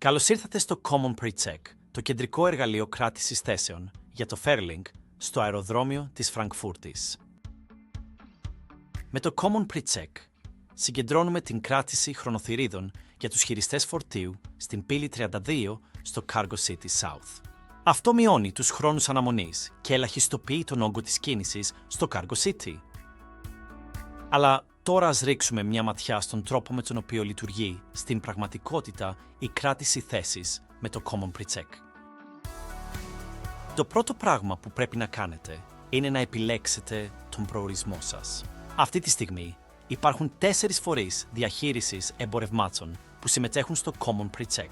Καλώς ήρθατε στο Common Pre-Check, το κεντρικό εργαλείο κράτησης θέσεων για το Fairlink στο αεροδρόμιο της Φραγκφούρτης. Με το Common Pre-Check συγκεντρώνουμε την κράτηση χρονοθυρίδων για τους χειριστές φορτίου στην πύλη 32 στο Cargo City South. Αυτό μειώνει τους χρόνους αναμονής και ελαχιστοποιεί τον όγκο της κίνησης στο Cargo City. Αλλά τώρα ας ρίξουμε μια ματιά στον τρόπο με τον οποίο λειτουργεί στην πραγματικότητα η κράτηση θέσης με το Common Pre-Check. Το πρώτο πράγμα που πρέπει να κάνετε είναι να επιλέξετε τον προορισμό σας. Αυτή τη στιγμή υπάρχουν 4 φορείς διαχείρισης εμπορευμάτων που συμμετέχουν στο Common Pre-Check.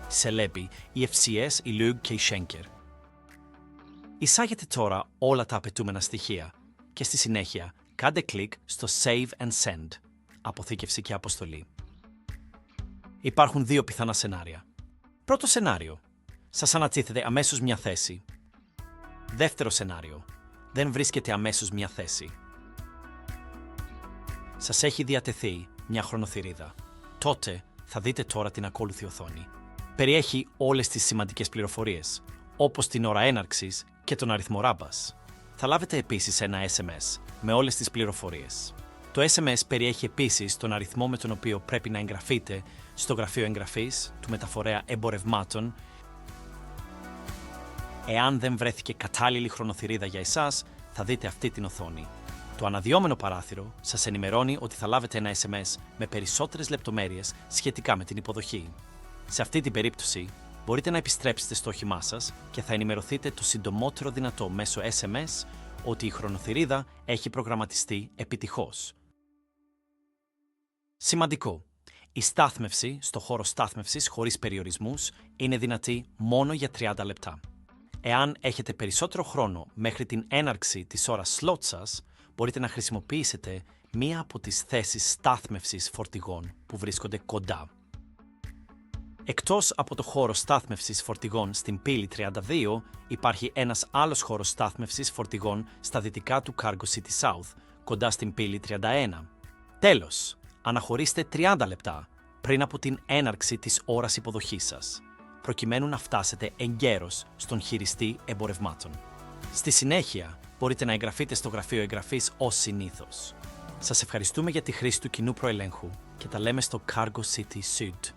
Η Celebi, η FCS, η Lug και η Schenker. Εισάγετε τώρα όλα τα απαιτούμενα στοιχεία και στη συνέχεια κάντε κλικ στο Save and Send, αποθήκευση και αποστολή. Υπάρχουν 2 πιθανά σενάρια. Πρώτο σενάριο, σας ανατίθεται αμέσως μια θέση. Δεύτερο σενάριο, δεν βρίσκεται αμέσως μια θέση. Σας έχει διατεθεί μια χρονοθυρίδα. Τότε θα δείτε τώρα την ακόλουθη οθόνη. Περιέχει όλες τις σημαντικές πληροφορίες, όπως την ώρα έναρξης και τον αριθμό ράμπας. Θα λάβετε επίσης ένα SMS με όλες τις πληροφορίες. Το SMS περιέχει επίσης τον αριθμό με τον οποίο πρέπει να εγγραφείτε στο γραφείο εγγραφής του μεταφορέα εμπορευμάτων. Εάν δεν βρέθηκε κατάλληλη χρονοθυρίδα για εσάς, θα δείτε αυτή την οθόνη. Το αναδυόμενο παράθυρο σας ενημερώνει ότι θα λάβετε ένα SMS με περισσότερες λεπτομέρειες σχετικά με την υποδοχή. Σε αυτή την περίπτωση, μπορείτε να επιστρέψετε στο όχημά σας και θα ενημερωθείτε το συντομότερο δυνατό μέσω SMS ότι η χρονοθυρίδα έχει προγραμματιστεί επιτυχώς. Σημαντικό! Η στάθμευση στο χώρο στάθμευσης χωρίς περιορισμούς είναι δυνατή μόνο για 30 λεπτά. Εάν έχετε περισσότερο χρόνο μέχρι την έναρξη της ώρας slot σας, μπορείτε να χρησιμοποιήσετε μία από τις θέσεις στάθμευσης φορτηγών που βρίσκονται κοντά. Εκτός από το χώρο στάθμευσης φορτηγών στην πύλη 32, υπάρχει ένας άλλος χώρος στάθμευσης φορτηγών στα δυτικά του Cargo City South, κοντά στην πύλη 31. Τέλος, αναχωρήστε 30 λεπτά πριν από την έναρξη της ώρας υποδοχής σας, προκειμένου να φτάσετε εγκαίρως στον χειριστή εμπορευμάτων. Στη συνέχεια, μπορείτε να εγγραφείτε στο γραφείο εγγραφής ως συνήθως. Σας ευχαριστούμε για τη χρήση του κοινού προελέγχου και τα λέμε στο Cargo City Sud.